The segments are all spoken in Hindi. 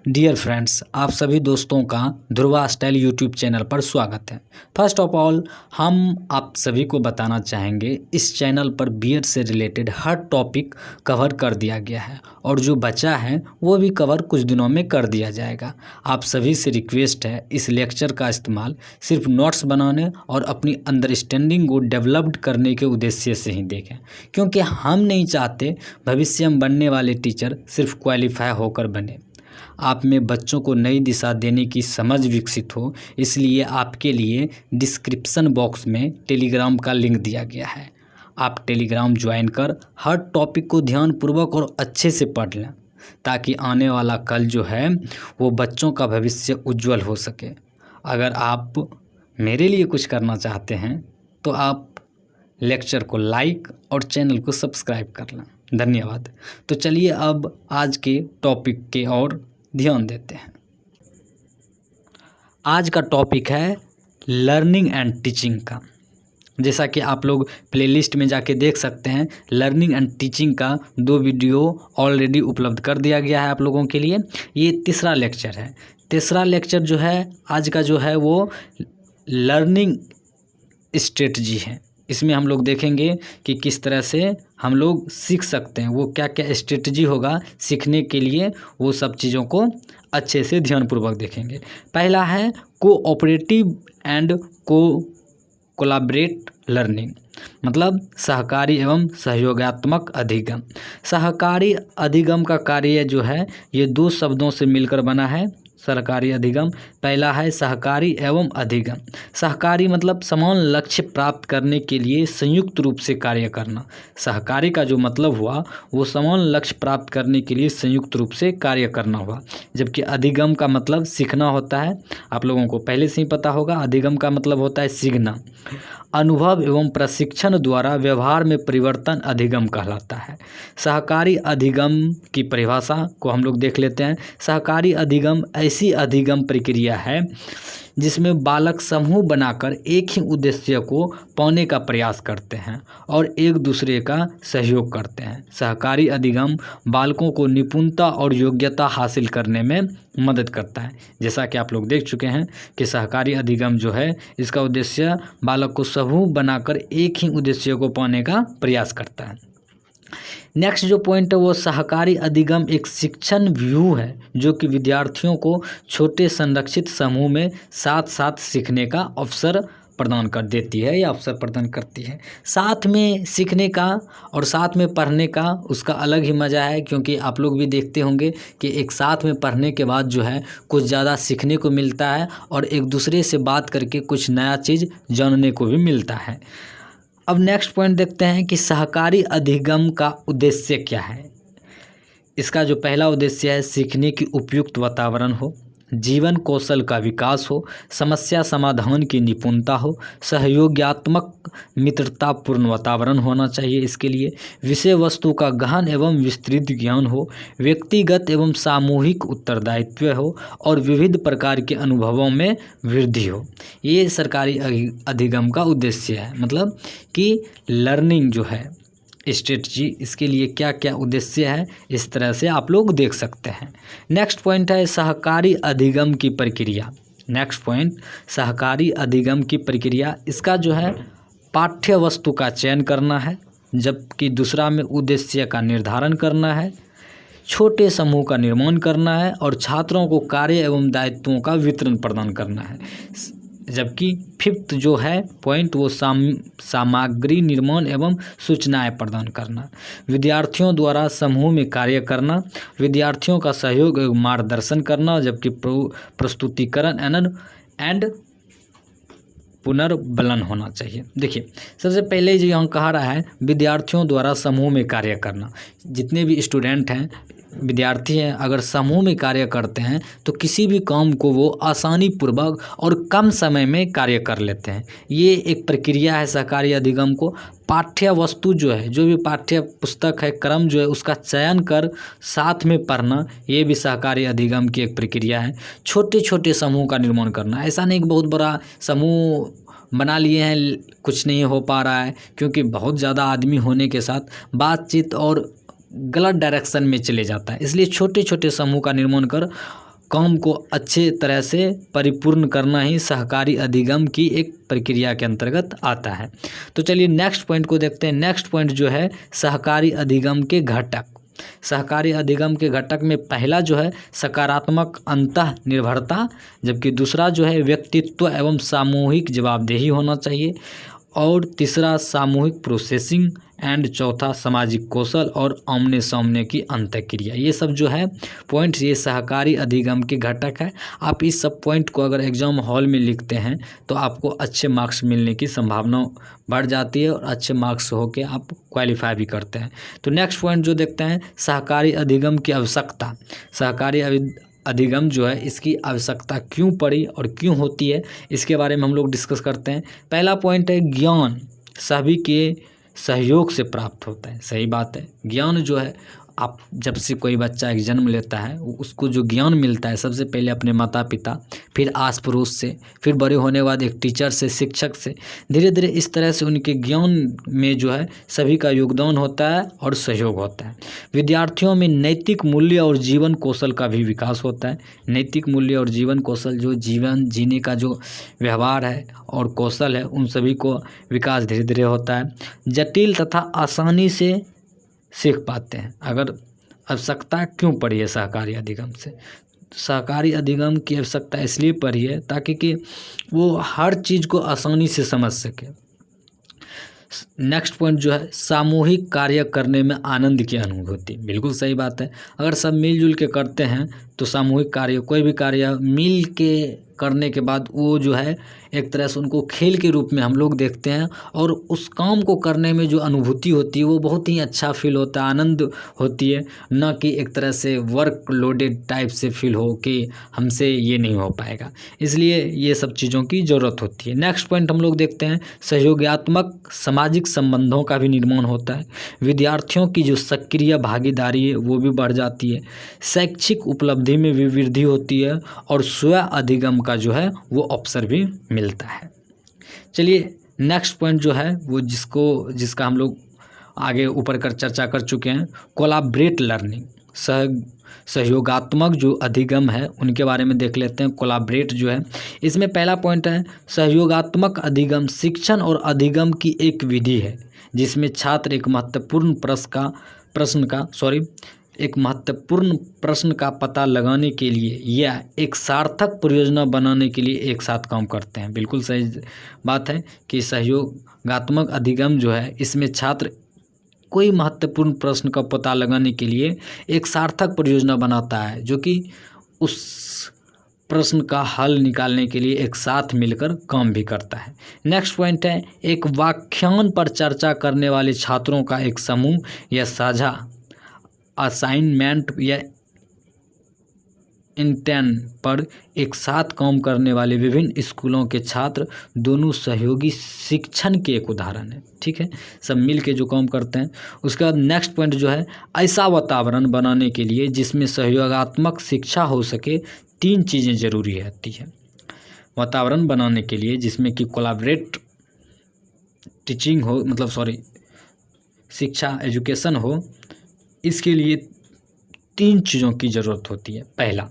डियर फ्रेंड्स, आप सभी दोस्तों का ध्रुवा स्टाइल यूट्यूब चैनल पर स्वागत है। फर्स्ट ऑफ ऑल हम आप सभी को बताना चाहेंगे इस चैनल पर बीएड से रिलेटेड हर टॉपिक कवर कर दिया गया है और जो बचा है वो भी कवर कुछ दिनों में कर दिया जाएगा। आप सभी से रिक्वेस्ट है इस लेक्चर का इस्तेमाल सिर्फ नोट्स बनाने और अपनी अंडरस्टैंडिंग को डेवलप्ड करने के उद्देश्य से ही देखें, क्योंकि हम नहीं चाहते भविष्य में बनने वाले टीचर सिर्फ क्वालिफाई होकर बने। आप में बच्चों को नई दिशा देने की समझ विकसित हो, इसलिए आपके लिए डिस्क्रिप्शन बॉक्स में टेलीग्राम का लिंक दिया गया है। आप टेलीग्राम ज्वाइन कर हर टॉपिक को ध्यानपूर्वक और अच्छे से पढ़ लें, ताकि आने वाला कल जो है वो बच्चों का भविष्य उज्जवल हो सके। अगर आप मेरे लिए कुछ करना चाहते हैं तो आप लेक्चर को लाइक और चैनल को सब्सक्राइब कर लें। धन्यवाद। तो चलिए अब आज के टॉपिक के ओर ध्यान देते हैं। आज का टॉपिक है लर्निंग एंड टीचिंग का। जैसा कि आप लोग प्लेलिस्ट में जाके देख सकते हैं, लर्निंग एंड टीचिंग का 2 वीडियो ऑलरेडी उपलब्ध कर दिया गया है आप लोगों के लिए। ये तीसरा लेक्चर है। तीसरा लेक्चर जो है आज का जो है वो लर्निंग स्ट्रेटजी है। इसमें हम लोग देखेंगे कि किस तरह से हम लोग सीख सकते हैं, वो क्या क्या स्ट्रेटजी होगा सीखने के लिए, वो सब चीज़ों को अच्छे से ध्यानपूर्वक देखेंगे। पहला है कोऑपरेटिव एंड कोलैबोरेट लर्निंग, मतलब सहकारी एवं सहयोगात्मक अधिगम। सहकारी अधिगम का कार्य जो है ये 2 शब्दों से मिलकर बना है। सरकारी अधिगम, पहला है सहकारी एवं अधिगम। सहकारी मतलब समान लक्ष्य प्राप्त करने के लिए संयुक्त रूप से कार्य करना। सहकारी का जो मतलब हुआ वो समान लक्ष्य प्राप्त करने के लिए संयुक्त रूप से कार्य करना हुआ, जबकि अधिगम का मतलब सीखना होता है। आप लोगों को पहले से ही पता होगा, अधिगम का मतलब होता है सीखना। अनुभव एवं प्रशिक्षण द्वारा व्यवहार में परिवर्तन अधिगम कहलाता है। सहकारी अधिगम की परिभाषा को हम लोग देख लेते हैं। सहकारी अधिगम ऐसी अधिगम प्रक्रिया है जिसमें बालक समूह बनाकर एक ही उद्देश्य को पाने का प्रयास करते हैं और एक दूसरे का सहयोग करते हैं। सहकारी अधिगम बालकों को निपुणता और योग्यता हासिल करने में मदद करता है। जैसा कि आप लोग देख चुके हैं कि सहकारी अधिगम जो है इसका उद्देश्य बालक को समूह बनाकर एक ही उद्देश्य को पाने का प्रयास करता है। नेक्स्ट जो पॉइंट है वो सहकारी अधिगम एक शिक्षण व्यू है जो कि विद्यार्थियों को छोटे संरक्षित समूह में साथ साथ सीखने का अवसर प्रदान कर देती है या अवसर प्रदान करती है। साथ में सीखने का और साथ में पढ़ने का उसका अलग ही मज़ा है, क्योंकि आप लोग भी देखते होंगे कि एक साथ में पढ़ने के बाद जो है कुछ ज़्यादा सीखने को मिलता है और एक दूसरे से बात करके कुछ नया चीज़ जानने को भी मिलता है। अब नेक्स्ट पॉइंट देखते हैं कि सहकारी अधिगम का उद्देश्य क्या है। इसका जो पहला उद्देश्य है, सीखने की उपयुक्त वातावरण हो, जीवन कौशल का विकास हो, समस्या समाधान की निपुणता हो, सहयोगात्मक मित्रतापूर्ण वातावरण होना चाहिए। इसके लिए विषय वस्तु का गहन एवं विस्तृत ज्ञान हो, व्यक्तिगत एवं सामूहिक उत्तरदायित्व हो और विविध प्रकार के अनुभवों में वृद्धि हो। ये सरकारी अधिगम का उद्देश्य है, मतलब कि लर्निंग जो है स्ट्रेटजी, इसके लिए क्या क्या उद्देश्य है इस तरह से आप लोग देख सकते हैं। नेक्स्ट पॉइंट है सहकारी अधिगम की प्रक्रिया। नेक्स्ट पॉइंट सहकारी अधिगम की प्रक्रिया, इसका जो है पाठ्य वस्तु का चयन करना है, जबकि दूसरा में उद्देश्य का निर्धारण करना है, छोटे समूह का निर्माण करना है और छात्रों को कार्य एवं दायित्वों का वितरण प्रदान करना है। जबकि 5th जो है पॉइंट वो सामग्री निर्माण एवं सूचनाएं प्रदान करना, विद्यार्थियों द्वारा समूह में कार्य करना, विद्यार्थियों का सहयोग एवं मार्गदर्शन करना, जबकि प्रस्तुतिकरण एंड पुनर्बलन होना चाहिए। देखिए, सबसे पहले जो यहाँ कहा रहा है विद्यार्थियों द्वारा समूह में कार्य करना। जितने भी स्टूडेंट हैं, विद्यार्थी हैं, अगर समूह में कार्य करते हैं तो किसी भी काम को वो आसानी पूर्वक और कम समय में कार्य कर लेते हैं। ये एक प्रक्रिया है सहकारी अधिगम को। पाठ्य वस्तु जो है, जो भी पाठ्य पुस्तक है, क्रम जो है, उसका चयन कर साथ में पढ़ना, ये भी सहकारी अधिगम की एक प्रक्रिया है। छोटे छोटे समूह का निर्माण करना, ऐसा नहीं कि बहुत बड़ा समूह बना लिए हैं, कुछ नहीं हो पा रहा है, क्योंकि बहुत ज़्यादा आदमी होने के साथ बातचीत और गलत डायरेक्शन में चले जाता है। इसलिए छोटे छोटे समूह का निर्माण कर काम को अच्छे तरह से परिपूर्ण करना ही सहकारी अधिगम की एक प्रक्रिया के अंतर्गत आता है। तो चलिए नेक्स्ट पॉइंट को देखते हैं। नेक्स्ट पॉइंट जो है सहकारी अधिगम के घटक। सहकारी अधिगम के घटक में पहला जो है सकारात्मक अंतः निर्भरता, जबकि दूसरा जो है व्यक्तित्व एवं सामूहिक जवाबदेही होना चाहिए, और तीसरा सामूहिक प्रोसेसिंग, एंड चौथा सामाजिक कौशल और आमने सामने की अंतःक्रिया। ये सब जो है पॉइंट्स ये सहकारी अधिगम के घटक है। आप इस सब पॉइंट को अगर एग्जाम हॉल में लिखते हैं तो आपको अच्छे मार्क्स मिलने की संभावना बढ़ जाती है और अच्छे मार्क्स होके आप क्वालिफाई भी करते हैं। तो नेक्स्ट पॉइंट जो देखते हैं सहकारी अधिगम की आवश्यकता। सहकारी अधिगम जो है इसकी आवश्यकता क्यों पड़ी और क्यों होती है, इसके बारे में हम लोग डिस्कस करते हैं। पहला पॉइंट है ज्ञान सभी के सहयोग से प्राप्त होता है। सही बात है, ज्ञान जो है आप जब से कोई बच्चा एक जन्म लेता है उसको जो ज्ञान मिलता है सबसे पहले अपने माता पिता, फिर आस पड़ोस से, फिर बड़े होने के बाद एक टीचर से, शिक्षक से, धीरे धीरे इस तरह से उनके ज्ञान में जो है सभी का योगदान होता है और सहयोग होता है। विद्यार्थियों में नैतिक मूल्य और जीवन कौशल का भी विकास होता है। नैतिक मूल्य और जीवन कौशल जो जीवन जीने का जो व्यवहार है और कौशल है उन सभी को विकास धीरे धीरे होता है। जटिल तथा आसानी से सीख पाते हैं। अगर आवश्यकता क्यों पड़ी है सहकारी अधिगम से, सहकारी अधिगम की आवश्यकता इसलिए पड़ी है ताकि कि वो हर चीज़ को आसानी से समझ सके। नेक्स्ट पॉइंट जो है सामूहिक कार्य करने में आनंद की अनुभूति। बिल्कुल सही बात है, अगर सब मिलजुल के करते हैं तो सामूहिक कार्य, कोई भी कार्य मिल के करने के बाद वो जो है एक तरह से उनको खेल के रूप में हम लोग देखते हैं और उस काम को करने में जो अनुभूति होती है वो बहुत ही अच्छा फील होता है, आनंद होती है, न कि एक तरह से वर्क लोडेड टाइप से फील हो कि हमसे ये नहीं हो पाएगा। इसलिए ये सब चीज़ों की ज़रूरत होती है। नेक्स्ट पॉइंट हम लोग देखते हैं सहयोगात्मक सामाजिक संबंधों का भी निर्माण होता है। विद्यार्थियों की जो सक्रिय भागीदारी है वो भी बढ़ जाती है, शैक्षिक उपलब्धि में भी वृद्धि होती है और स्व अधिगम का जो है वो अवसर भी मिलता है। चलिए नेक्स्ट पॉइंट जो है वो जिसका हम लोग आगे ऊपर कर चर्चा कर चुके हैं, कोलैबोरेट लर्निंग, सहयोगात्मक जो अधिगम है उनके बारे में देख लेते हैं। कोलैबोरेट जो है इसमें पहला पॉइंट है सहयोगात्मक अधिगम शिक्षण और अधिगम की एक विधि है जिसमें छात्र एक महत्वपूर्ण प्रश्न का पता लगाने के लिए या एक सार्थक परियोजना बनाने के लिए एक साथ काम करते हैं। बिल्कुल सही बात है कि सहयोगात्मक अधिगम जो है इसमें छात्र कोई महत्वपूर्ण प्रश्न का पता लगाने के लिए एक सार्थक परियोजना बनाता है जो कि उस प्रश्न का हल निकालने के लिए एक साथ मिलकर काम भी करता है। नेक्स्ट पॉइंट है एक व्याख्यान पर चर्चा करने वाले छात्रों का एक समूह या साझा असाइनमेंट या इंटर्न पर एक साथ काम करने वाले विभिन्न स्कूलों के छात्र दोनों सहयोगी शिक्षण के एक उदाहरण है। ठीक है, सब मिल के जो काम करते हैं। उसके बाद नेक्स्ट पॉइंट जो है ऐसा वातावरण बनाने के लिए जिसमें सहयोगात्मक शिक्षा हो सके, तीन चीज़ें ज़रूरी होती है। वातावरण बनाने के लिए जिसमें कि कोलैबोरेट टीचिंग हो, शिक्षा एजुकेशन हो, इसके लिए तीन चीज़ों की ज़रूरत होती है। पहला,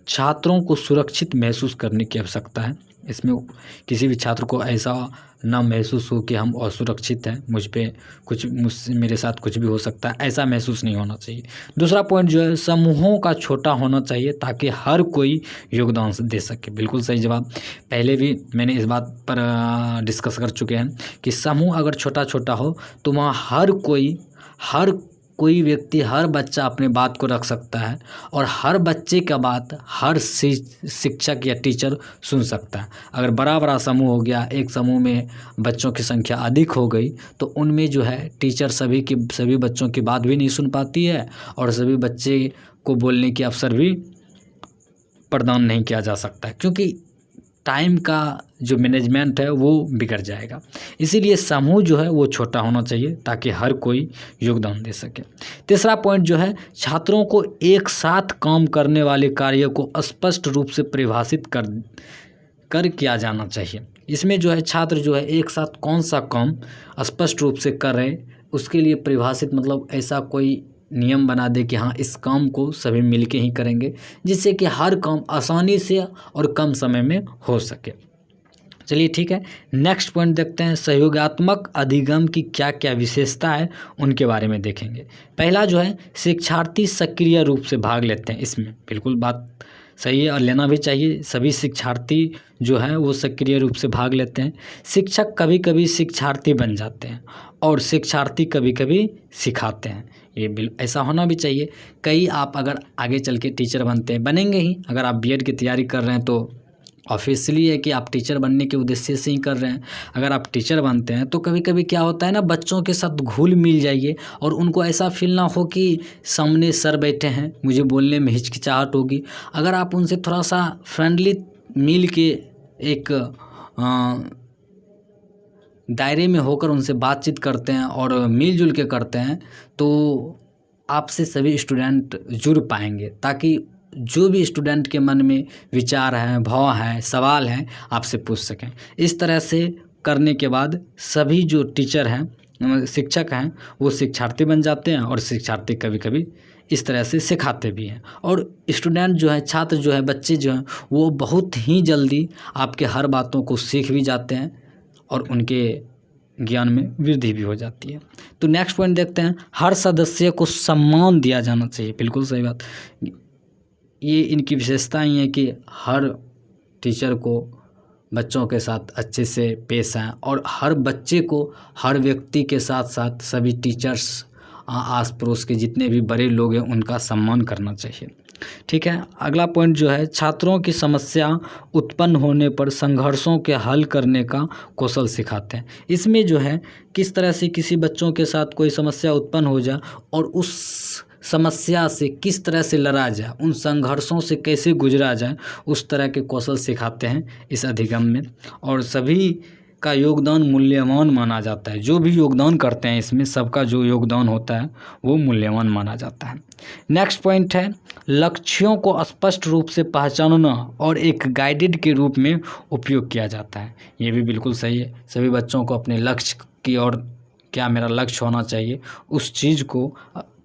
छात्रों को सुरक्षित महसूस करने की आवश्यकता है। इसमें किसी भी छात्र को ऐसा ना महसूस हो कि हम असुरक्षित हैं, मेरे साथ कुछ भी हो सकता है, ऐसा महसूस नहीं होना चाहिए। दूसरा पॉइंट जो है समूहों का छोटा होना चाहिए ताकि हर कोई योगदान दे सके। बिल्कुल सही जवाब, पहले भी मैंने इस बात पर डिस्कस कर चुके हैं कि समूह अगर छोटा छोटा हो तो वहाँ हर कोई व्यक्ति, हर बच्चा अपने बात को रख सकता है और हर बच्चे का बात हर शिक्षक या टीचर सुन सकता है। अगर बड़ा समूह हो गया, एक समूह में बच्चों की संख्या अधिक हो गई तो उनमें जो है टीचर सभी बच्चों की बात भी नहीं सुन पाती है और सभी बच्चे को बोलने की अवसर भी प्रदान नहीं किया जा सकता है, क्योंकि टाइम का जो मैनेजमेंट है वो बिगड़ जाएगा। इसीलिए समूह जो है वो छोटा होना चाहिए ताकि हर कोई योगदान दे सके। तीसरा पॉइंट जो है छात्रों को एक साथ काम करने वाले कार्य को स्पष्ट रूप से परिभाषित कर किया जाना चाहिए। इसमें जो है छात्र जो है एक साथ कौन सा काम स्पष्ट रूप से कर रहे, उसके लिए परिभाषित, ऐसा कोई नियम बना दे कि हाँ इस काम को सभी मिलके ही करेंगे, जिससे कि हर काम आसानी से और कम समय में हो सके। चलिए ठीक है, नेक्स्ट पॉइंट देखते हैं, सहयोगात्मक अधिगम की क्या क्या विशेषता है उनके बारे में देखेंगे। पहला जो है, शिक्षार्थी सक्रिय रूप से भाग लेते हैं इसमें, बिल्कुल बात सही है और लेना भी चाहिए। सभी शिक्षार्थी जो है वो सक्रिय रूप से भाग लेते हैं। शिक्षक कभी कभी शिक्षार्थी बन जाते हैं और शिक्षार्थी कभी कभी सिखाते हैं, ये ऐसा होना भी चाहिए। कई आप अगर आगे चल के टीचर बनते हैं, बनेंगे ही, अगर आप बीएड की तैयारी कर रहे हैं तो ऑब्वियसली है कि आप टीचर बनने के उद्देश्य से ही कर रहे हैं। अगर आप टीचर बनते हैं तो कभी कभी क्या होता है ना, बच्चों के साथ घुल मिल जाइए और उनको ऐसा फील ना हो कि सामने सर बैठे हैं, मुझे बोलने में हिचकिचाहट होगी। अगर आप उनसे थोड़ा सा फ्रेंडली मिल के एक दायरे में होकर उनसे बातचीत करते हैं और मिलजुल के करते हैं तो आपसे सभी स्टूडेंट जुड़ पाएंगे, ताकि जो भी स्टूडेंट के मन में विचार हैं, भाव हैं, सवाल हैं, आपसे पूछ सकें। इस तरह से करने के बाद सभी जो टीचर हैं, शिक्षक हैं, वो शिक्षार्थी बन जाते हैं और शिक्षार्थी कभी कभी इस तरह से सिखाते भी हैं। और स्टूडेंट जो है, छात्र जो है, बच्चे जो हैं, वो बहुत ही जल्दी आपके हर बातों को सीख भी जाते हैं और उनके ज्ञान में वृद्धि भी हो जाती है। तो नेक्स्ट पॉइंट देखते हैं, हर सदस्य को सम्मान दिया जाना चाहिए, बिल्कुल सही बात। ये इनकी विशेषताएं हैं कि हर टीचर को बच्चों के साथ अच्छे से पेश आएँ और हर बच्चे को, हर व्यक्ति के साथ साथ सभी टीचर्स, आस पड़ोस के जितने भी बड़े लोग हैं उनका सम्मान करना चाहिए। ठीक है, अगला पॉइंट जो है, छात्रों की समस्या उत्पन्न होने पर संघर्षों के हल करने का कौशल सिखाते हैं। इसमें जो है किस तरह से किसी बच्चों के साथ कोई समस्या उत्पन्न हो जाए और उस समस्या से किस तरह से लड़ा जाए, उन संघर्षों से कैसे गुजरा जाए, उस तरह के कौशल सिखाते हैं इस अधिगम में। और सभी का योगदान मूल्यवान माना जाता है, जो भी योगदान करते हैं इसमें सबका जो योगदान होता है वो मूल्यवान माना जाता है। नेक्स्ट पॉइंट है, लक्ष्यों को स्पष्ट रूप से पहचानना और एक गाइडेड के रूप में उपयोग किया जाता है। ये भी बिल्कुल सही है, सभी बच्चों को अपने लक्ष्य की ओर, क्या मेरा लक्ष्य होना चाहिए, उस चीज़ को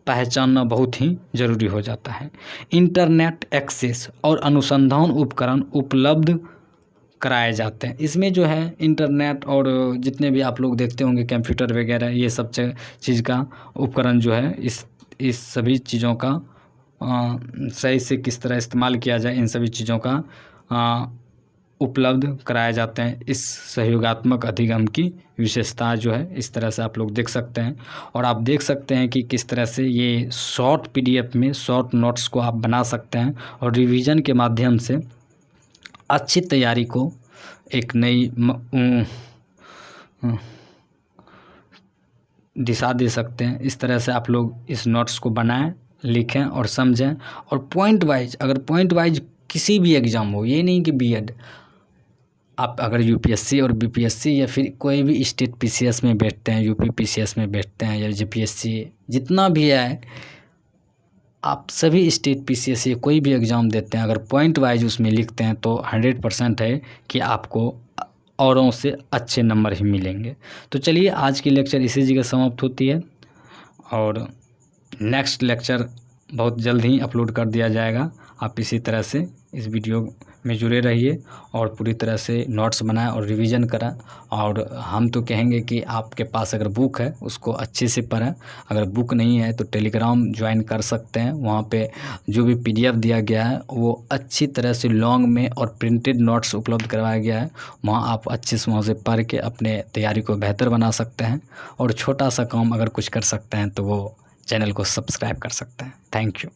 पहचानना बहुत ही ज़रूरी हो जाता है। इंटरनेट एक्सेस और अनुसंधान उपकरण उपलब्ध कराए जाते हैं। इसमें जो है इंटरनेट और जितने भी आप लोग देखते होंगे कंप्यूटर वगैरह, ये सब चीज़ का उपकरण जो है, इस सभी चीज़ों का सही से किस तरह इस्तेमाल किया जाए, इन सभी चीज़ों का उपलब्ध कराए जाते हैं। इस सहयोगात्मक अधिगम की विशेषता जो है, इस तरह से आप लोग देख सकते हैं। और आप देख सकते हैं कि किस तरह से ये शॉर्ट पीडीएफ में शॉर्ट नोट्स को आप बना सकते हैं और रिवीजन के माध्यम से अच्छी तैयारी को एक नई दिशा दे सकते हैं। इस तरह से आप लोग इस नोट्स को बनाएं, लिखें और समझें। और पॉइंट वाइज, अगर पॉइंट वाइज किसी भी एग्ज़ाम हो, ये नहीं कि बीएड, आप अगर यूपीएससी और बीपीएससी या फिर कोई भी स्टेट पीसीएस में बैठते हैं, यूपी पीसीएस में बैठते हैं या जेपीएससी, जितना भी है, आप सभी स्टेट पीसीएस या कोई भी एग्ज़ाम देते हैं, अगर पॉइंट वाइज उसमें लिखते हैं तो 100% है कि आपको औरों से अच्छे नंबर ही मिलेंगे। तो चलिए, आज की लेक्चर इसी जगह समाप्त होती है और नेक्स्ट लेक्चर बहुत जल्द ही अपलोड कर दिया जाएगा। आप इसी तरह से इस वीडियो में जुड़े रहिए और पूरी तरह से नोट्स बनाएं और रिवीजन करें। और हम तो कहेंगे कि आपके पास अगर बुक है उसको अच्छे से पढ़ें, अगर बुक नहीं है तो टेलीग्राम ज्वाइन कर सकते हैं। वहाँ पे जो भी पीडीएफ दिया गया है वो अच्छी तरह से लॉन्ग में और प्रिंटेड नोट्स उपलब्ध करवाया गया है। वहाँ आप अच्छे से वहाँ से पढ़ के अपने तैयारी को बेहतर बना सकते हैं। और छोटा सा काम अगर कुछ कर सकते हैं तो वो चैनल को सब्सक्राइब कर सकते हैं। Thank you.